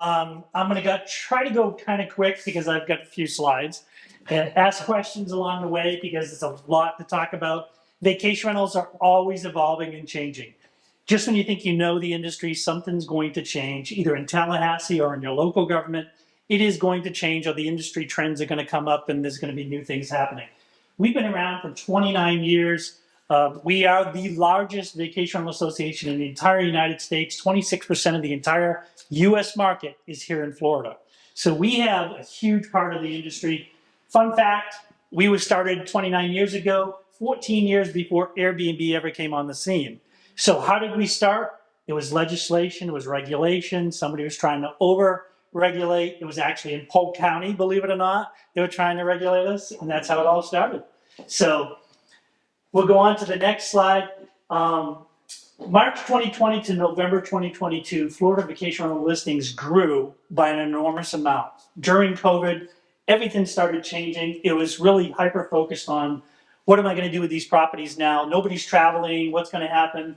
I'm going to try to go kind of quick because I've got a few slides. And ask questions along the way because it's a lot to talk about. Vacation rentals are always evolving and changing. Just when you think you know the industry, something's going to change, either in Tallahassee or in your local government. It is going to change, or the industry trends are going to come up and there's going to be new things happening. We've been around for 29 years. We are the largest vacation rental association in the entire United States. 26% of the entire US market is here in Florida. So we have a huge part of the industry. Fun fact, we were started 29 years ago, 14 years before Airbnb ever came on the scene. So how did we start? It was legislation, it was regulation, somebody was trying to over-regulate. It was actually in Polk County, believe it or not. They were trying to regulate us, and that's how it all started. So we'll go on to the next slide. March 2020 to November 2022, Florida vacation rental listings grew by an enormous amount. During COVID, everything started changing. It was really hyper-focused on what am I going to do with these properties now? Nobody's traveling. What's going to happen?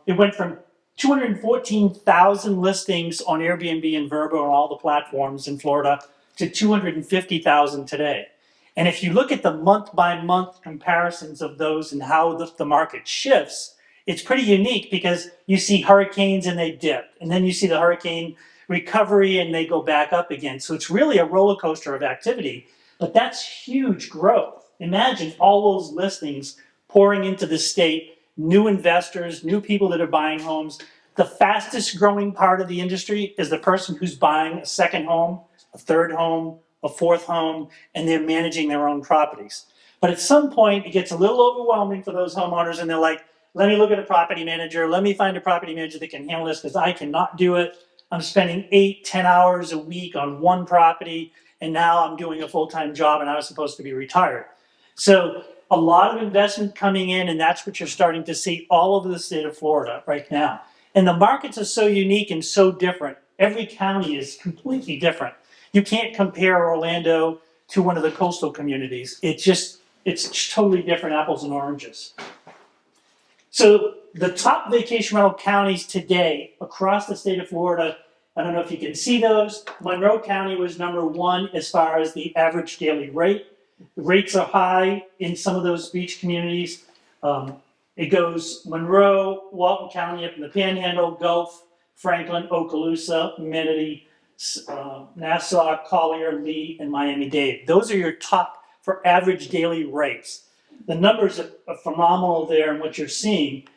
It went from 214,000 listings on Airbnb and Vrbo on all the platforms in Florida to 250,000 today. And if you look at the month-by-month comparisons of those and how the market shifts, it's pretty unique because you see hurricanes and they dip, and then you see the hurricane recovery and they go back up again. So it's really a roller coaster of activity, but that's huge growth. Imagine all those listings pouring into the state, new investors, new people that are buying homes. The fastest growing part of the industry is the person who's buying a second home, a third home, a fourth home, and they're managing their own properties. But at some point, it gets a little overwhelming for those homeowners, and they're like, let me look at a property manager. Let me find a property manager that can handle this because I cannot do it. I'm spending 8-10 hours a week on one property, and now I'm doing a full-time job, and I was supposed to be retired. So a lot of investment coming in, and that's what you're starting to see all over the state of Florida right now. And the markets are so unique and so different. Every county is completely different. You can't compare Orlando to one of the coastal communities. It's totally different, apples and oranges. So the top vacation rental counties today across the state of Florida, I don't know if you can see those. Monroe County was #1 as far as the average daily rate. The rates are high in some of those beach communities. It goes Monroe, Walton County up in the Panhandle, Gulf, Franklin, Okaloosa, Manatee, Nassau, Collier, Lee, and Miami-Dade. Those are your top for average daily rates. The numbers are phenomenal there in what you're seeing.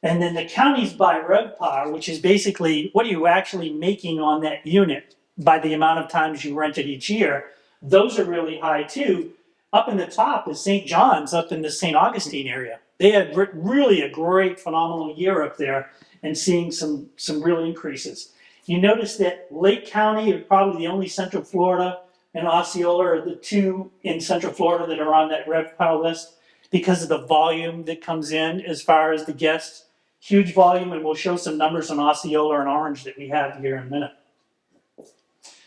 And then the counties by RevPAR, which is basically what are you actually making on that unit by the amount of times you rent it each year, those are really high too. Up in the top is St. John's up in the St. Augustine area. They had really a great, phenomenal year up there and seeing some real increases. You notice that Lake County is probably the only Central Florida and Osceola are the two in Central Florida that are on that RevPAR list because of the volume that comes in as far as the guests. Huge volume, and we'll show some numbers on Osceola and Orange that we have here in a minute.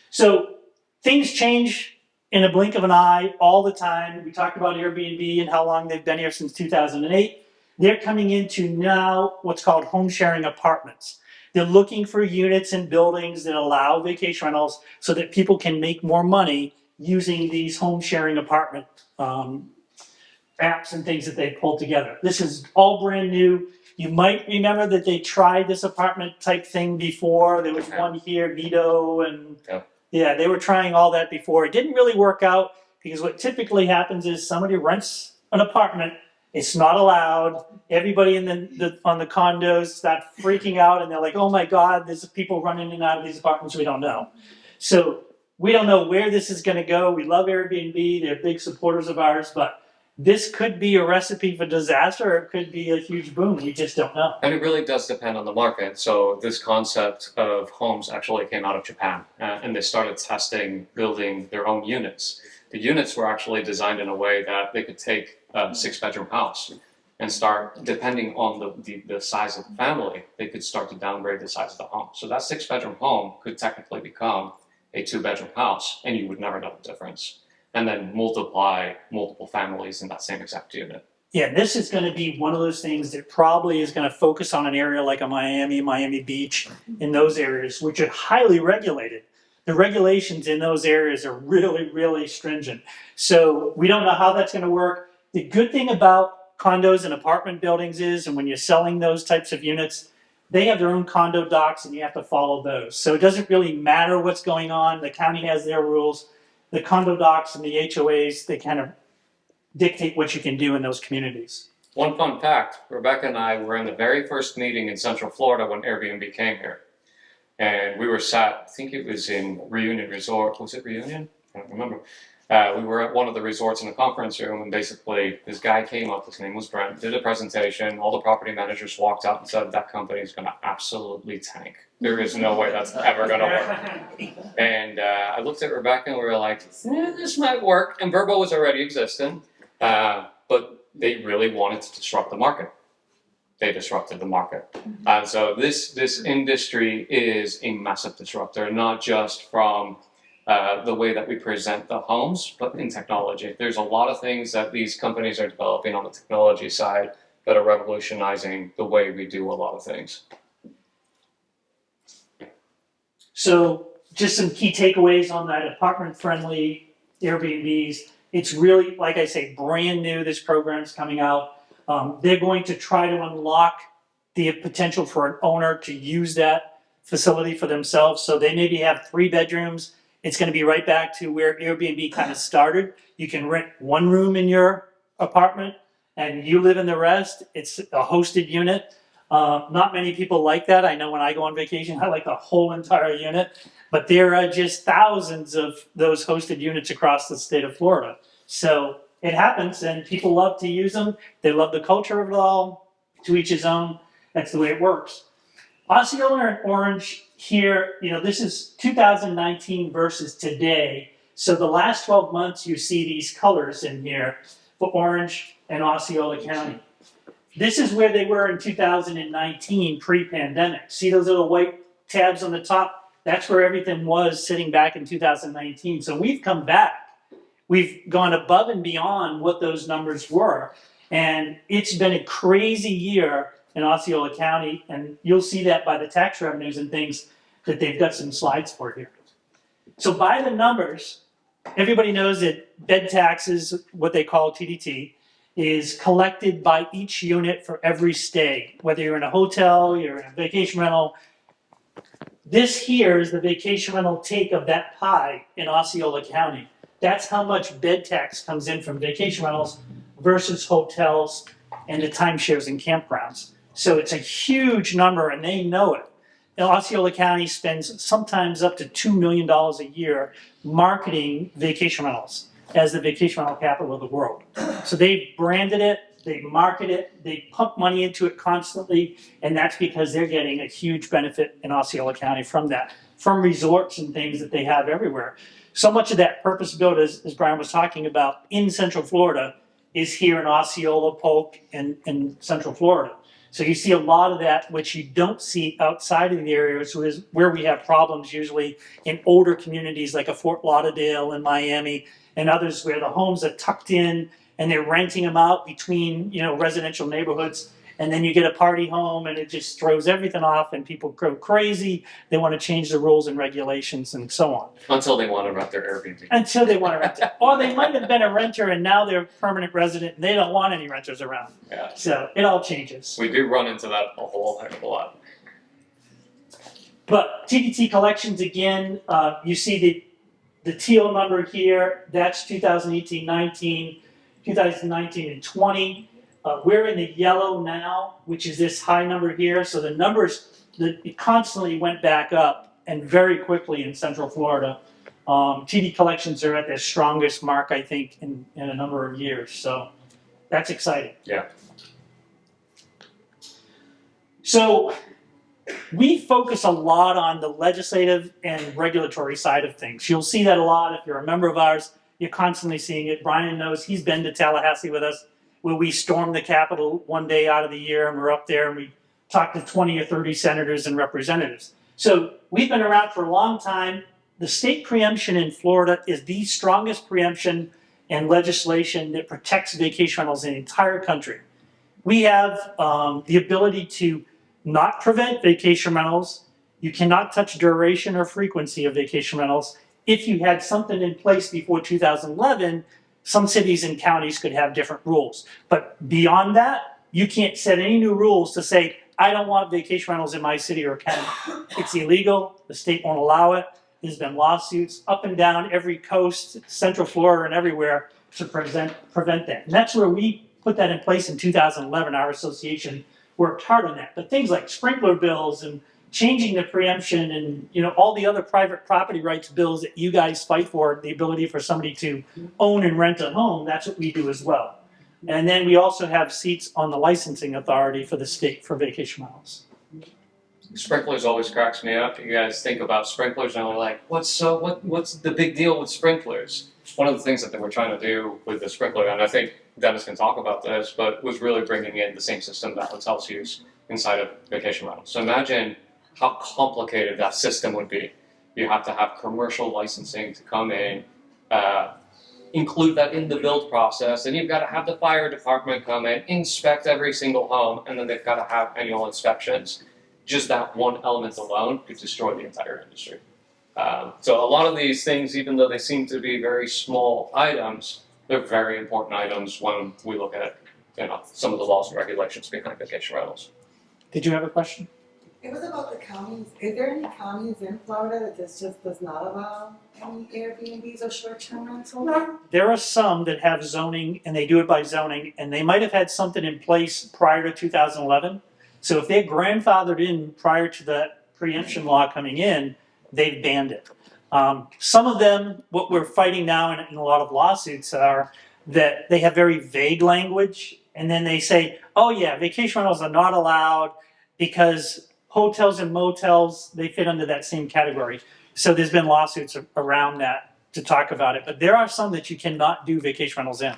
So things change in a blink of an eye all the time. We talked about Airbnb and how long they've been here since 2008. They're coming into now what's called home sharing apartments. They're looking for units and buildings that allow vacation rentals so that people can make more money using these home sharing apartment apps and things that they pulled together. This is all brand new. You might remember that they tried this apartment type thing before. There was one here, Nido, and yeah, they were trying all that before. It didn't really work out because what typically happens is somebody rents an apartment. It's not allowed. Everybody on the condos start freaking out, and they're like, "Oh my God, there's people running in and out of these apartments." We don't know. So we don't know where this is going to go. We love Airbnb; they're big supporters of ours, but this could be a recipe for disaster, or it could be a huge boom. We just don't know. And it really does depend on the market. So this concept of homes actually came out of Japan, and they started testing building their own units. The units were actually designed in a way that they could take a 6-bedroom house and start, depending on the size of the family, they could start to downgrade the size of the home. So that 6-bedroom home could technically become a 2-bedroom house, and you would never know the difference. And then multiply multiple families in that same exact unit. Yeah, this is going to be one of those things that probably is going to focus on an area like a Miami Beach, in those areas, which are highly regulated. The regulations in those areas are really, really stringent. So we don't know how that's going to work. The good thing about condos and apartment buildings is, and when you're selling those types of units, they have their own condo docs and you have to follow those. So it doesn't really matter what's going on. The county has their rules. The condo docs and the HOAs, they kind of dictate what you can do in those communities. One fun fact, Rebecca and I were in the very first meeting in Central Florida when Airbnb came here. And we were sat, I think it was in Reunion Resort, was it Reunion? I don't remember. We were at one of the resorts in a conference room, and basically this guy came up, his name was Brent, did a presentation, all the property managers walked out and said, that company is going to absolutely tank. There is no way that's ever going to work. And I looked at Rebecca and we were like, this might work. And Verbo was already existing, but they really wanted to disrupt the market. They disrupted the market. And so this industry is a massive disruptor, not just from the way that we present the homes, but in technology. There's a lot of things that these companies are developing on the technology side that are revolutionizing the way we do a lot of things. So just some key takeaways on that apartment-friendly Airbnbs. It's really, like I say, brand new. This program's coming out. They're going to try to unlock the potential for an owner to use that facility for themselves. So they maybe have 3 bedrooms. It's going to be right back to where Airbnb kind of started. You can rent 1 room in your apartment and you live in the rest. It's a hosted unit. Not many people like that. I know when I go on vacation, I like the whole entire unit. But there are just thousands of those hosted units across the state of Florida. So it happens and people love to use them. They love the culture of it all. To each his own. That's the way it works. Osceola and Orange here, this is 2019 versus today. So the last 12 months, you see these colors in here for Orange and Osceola County. This is where they were in 2019, pre-pandemic. See those little white tabs on the top? That's where everything was sitting back in 2019. So we've come back. We've gone above and beyond what those numbers were. And it's been a crazy year in Osceola County, and you'll see that by the tax revenues and things that they've got some slides for here. So by the numbers, everybody knows that bed taxes, what they call TDT, is collected by each unit for every stay. Whether you're in a hotel, you're in a vacation rental. This here is the vacation rental take of that pie in Osceola County. That's how much bed tax comes in from vacation rentals versus hotels and the timeshares and campgrounds. So it's a huge number, and they know it. Now, Osceola County spends sometimes up to $2 million a year marketing vacation rentals as the vacation rental capital of the world. So they've branded it, they market it, they pump money into it constantly, and that's because they're getting a huge benefit in Osceola County from that, from resorts and things that they have everywhere. So much of that purpose-built, as Brian was talking about, in Central Florida is here in Osceola, Polk, and Central Florida. So you see a lot of that, which you don't see outside of the area, so is where we have problems usually in older communities like a Fort Lauderdale and Miami and others where the homes are tucked in and they're renting them out between, residential neighborhoods. And then you get a party home and it just throws everything off and people go crazy. They want to change the rules and regulations and so on. Until they want to rent their Airbnb. Until they want to rent it. Or they might have been a renter and now they're a permanent resident and they don't want any renters around. Yeah. So it all changes. We do run into that a whole heck of a lot. But TDT collections, again, you see the teal number here. That's 2018-19, 2019 and 20. We're in the yellow now, which is this high number here. So the numbers that constantly went back up and very quickly in Central Florida. TD collections are at their strongest mark, I think, in a number of years. So that's exciting. Yeah. So we focus a lot on the legislative and regulatory side of things. You'll see that a lot. If you're a member of ours, you're constantly seeing it. Brian knows, he's been to Tallahassee with us, where we stormed the Capitol one day out of the year, and we're up there and we talked to 20 or 30 senators and representatives. So we've been around for a long time. The state preemption in Florida is the strongest preemption and legislation that protects vacation rentals in the entire country. We have the ability to not prevent vacation rentals. You cannot touch duration or frequency of vacation rentals. If you had something in place before 2011, some cities and counties could have different rules. But beyond that, you can't set any new rules to say, I don't want vacation rentals in my city or county. It's illegal. The state won't allow it. There's been lawsuits up and down every coast, Central Florida and everywhere to prevent that. And that's where we put that in place in 2011. Our association worked hard on that. But things like sprinkler bills and changing the preemption and all the other private property rights bills that you guys fight for, the ability for somebody to own and rent a home, that's what we do as well. And then we also have seats on the licensing authority for the state for vacation rentals. Sprinklers always cracks me up. You guys think about sprinklers and we're like, what's the big deal with sprinklers? One of the things that they were trying to do with the sprinkler, and I think Dennis can talk about this, but was really bringing in the same system that hotels use inside of vacation rentals. So imagine how complicated that system would be. You have to have commercial licensing to come in, include that in the build process, and you've got to have the fire department come in, inspect every single home, and then they've got to have annual inspections. Just that one element alone could destroy the entire industry. So a lot of these things, even though they seem to be very small items, they're very important items when we look at some of the laws and regulations behind vacation rentals. Did you have a question? It was about the counties. Is there any counties in Florida that just does not allow any Airbnbs or short-term rentals? There are some that have zoning, and they do it by zoning, and they might have had something in place prior to 2011. So if they're grandfathered in prior to the preemption law coming in, they've banned it. Some of them, what we're fighting now in a lot of lawsuits are that they have very vague language, and then they say, oh yeah, vacation rentals are not allowed because hotels and motels, they fit under that same category. So there's been lawsuits around that to talk about it. But there are some that you cannot do vacation rentals in.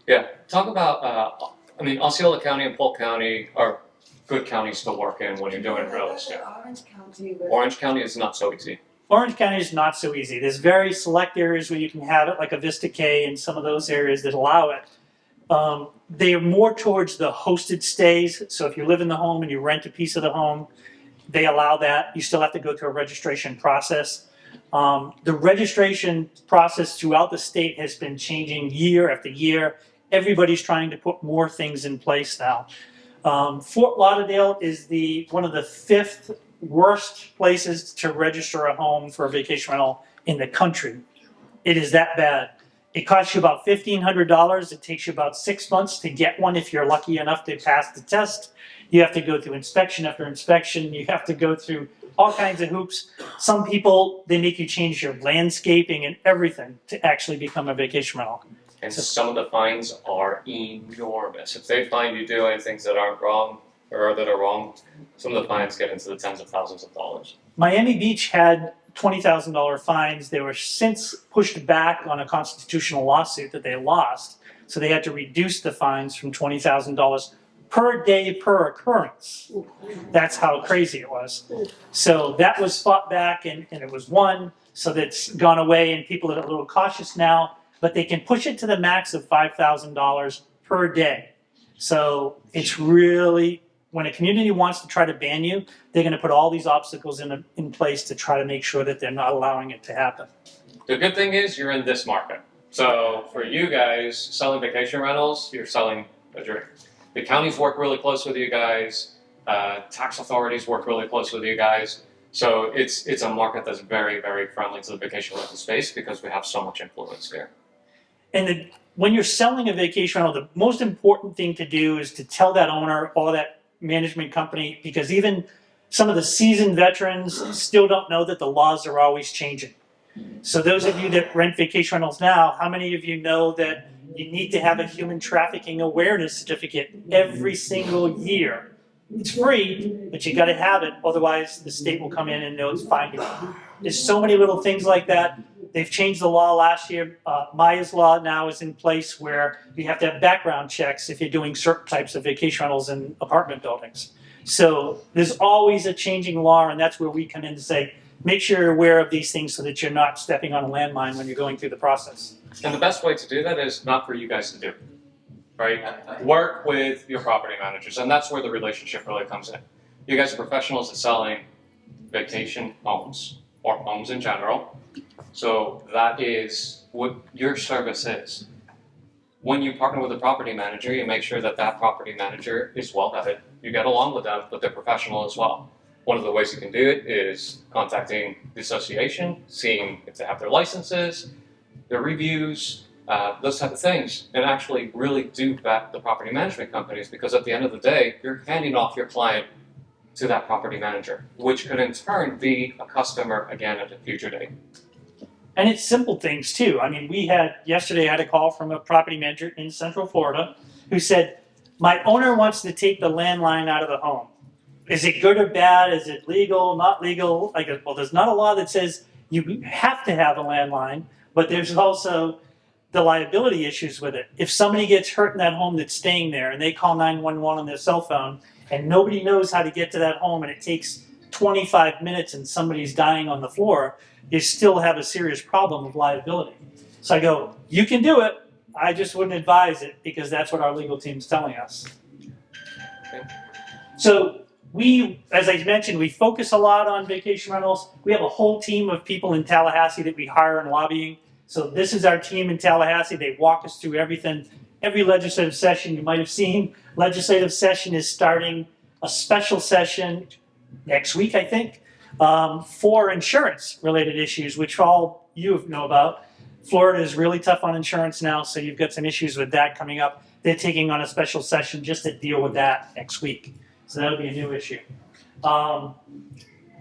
Yeah, talk about, Osceola County and Polk County are good counties to work in when you're doing real estate. Orange County. Orange County is not so easy. Orange County is not so easy. There's very select areas where you can have it, like a Vista K and some of those areas that allow it. They are more towards the hosted stays. So if you live in the home and you rent a piece of the home, they allow that. You still have to go through a registration process. The registration process throughout the state has been changing year after year. Everybody's trying to put more things in place now. Fort Lauderdale is one of the 5th worst places to register a home for a vacation rental in the country. It is that bad. It costs you about $1,500. It takes you about 6 months to get one if you're lucky enough to pass the test. You have to go through inspection after inspection. You have to go through all kinds of hoops. Some people, they make you change your landscaping and everything to actually become a vacation rental. And some of the fines are enormous. If they find you doing things that aren't wrong or that are wrong, some of the fines get into the tens of thousands of dollars. Miami Beach had $20,000 fines. They were since pushed back on a constitutional lawsuit that they lost. So they had to reduce the fines from $20,000 per day per occurrence. That's how crazy it was. So that was fought back and it was won. So that's gone away and people are a little cautious now. But they can push it to the max of $5,000 per day. So it's really, when a community wants to try to ban you, they're going to put all these obstacles in place to try to make sure that they're not allowing it to happen. The good thing is you're in this market. So for you guys selling vacation rentals, you're selling a dream. The counties work really close with you guys. Tax authorities work really close with you guys. So it's a market that's very, very friendly to the vacation rental space because we have so much influence here. And when you're selling a vacation rental, the most important thing to do is to tell that owner or that management company, because even some of the seasoned veterans still don't know that the laws are always changing. So those of you that rent vacation rentals now, how many of you know that you need to have a human trafficking awareness certificate every single year? It's free, but you got to have it, otherwise the state will come in and they'll fine you. There's so many little things like that. They've changed the law last year. Maya's law now is in place where you have to have background checks if you're doing certain types of vacation rentals in apartment buildings. So there's always a changing law, and that's where we come in to say, make sure you're aware of these things so that you're not stepping on a landmine when you're going through the process. And the best way to do that is not for you guys to do, right? Work with your property managers, and that's where the relationship really comes in. You guys are professionals at selling vacation homes or homes in general, so that is what your service is. When you partner with a property manager, you make sure that that property manager is well-vetted. You get along with them, but they're professional as well. One of the ways you can do it is contacting the association, seeing if they have their licenses, their reviews, those type of things, and actually really do vet the property management companies, because at the end of the day, you're handing off your client to that property manager, which could in turn be a customer again at a future date. And it's simple things too. I mean, yesterday I had a call from a property manager in Central Florida who said, my owner wants to take the landline out of the home. Is it good or bad? Is it legal, not legal? I go, well, there's not a law that says you have to have a landline, but there's also the liability issues with it. If somebody gets hurt in that home that's staying there and they call 911 on their cell phone and nobody knows how to get to that home and it takes 25 minutes and somebody's dying on the floor, you still have a serious problem of liability. So I go, you can do it. I just wouldn't advise it because that's what our legal team's telling us. Okay. So we, as I mentioned, we focus a lot on vacation rentals. We have a whole team of people in Tallahassee that we hire in lobbying. So this is our team in Tallahassee. They walk us through everything. Every legislative session you might have seen, legislative session is starting a special session next week, I think, for insurance-related issues, which all you know about. Florida is really tough on insurance now, so you've got some issues with that coming up. They're taking on a special session just to deal with that next week. So that'll be a new issue.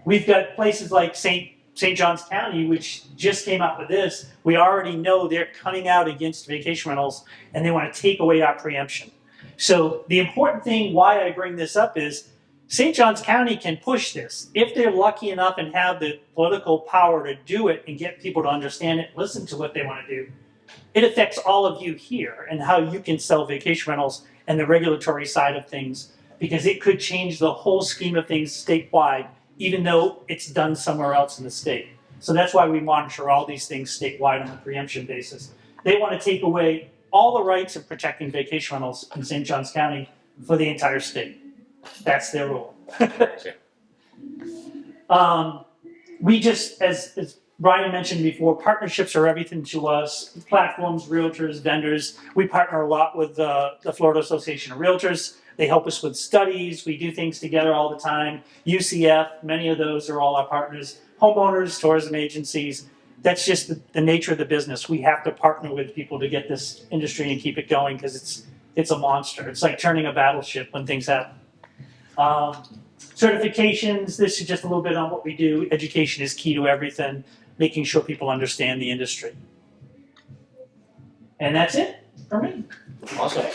We've got places like St. Johns County, which just came out with this. We already know they're coming out against vacation rentals, and they want to take away our preemption. So the important thing why I bring this up is St. Johns County can push this. If they're lucky enough and have the political power to do it and get people to understand it, listen to what they want to do, it affects all of you here and how you can sell vacation rentals and the regulatory side of things, because it could change the whole scheme of things statewide, even though it's done somewhere else in the state. So that's why we monitor all these things statewide on a preemption basis. They want to take away all the rights of protecting vacation rentals in St. Johns County for the entire state. That's their rule. We just, as Brian mentioned before, partnerships are everything to us. Platforms, realtors, vendors. We partner a lot with the Florida Association of Realtors. They help us with studies. We do things together all the time. UCF, many of those are all our partners. Homeowners, tourism agencies. That's just the nature of the business. We have to partner with people to get this industry and keep it going because it's a monster. It's like turning a battleship when things happen. Certifications, this is just a little bit on what we do. Education is key to everything, making sure people understand the industry. And that's it for me. Awesome.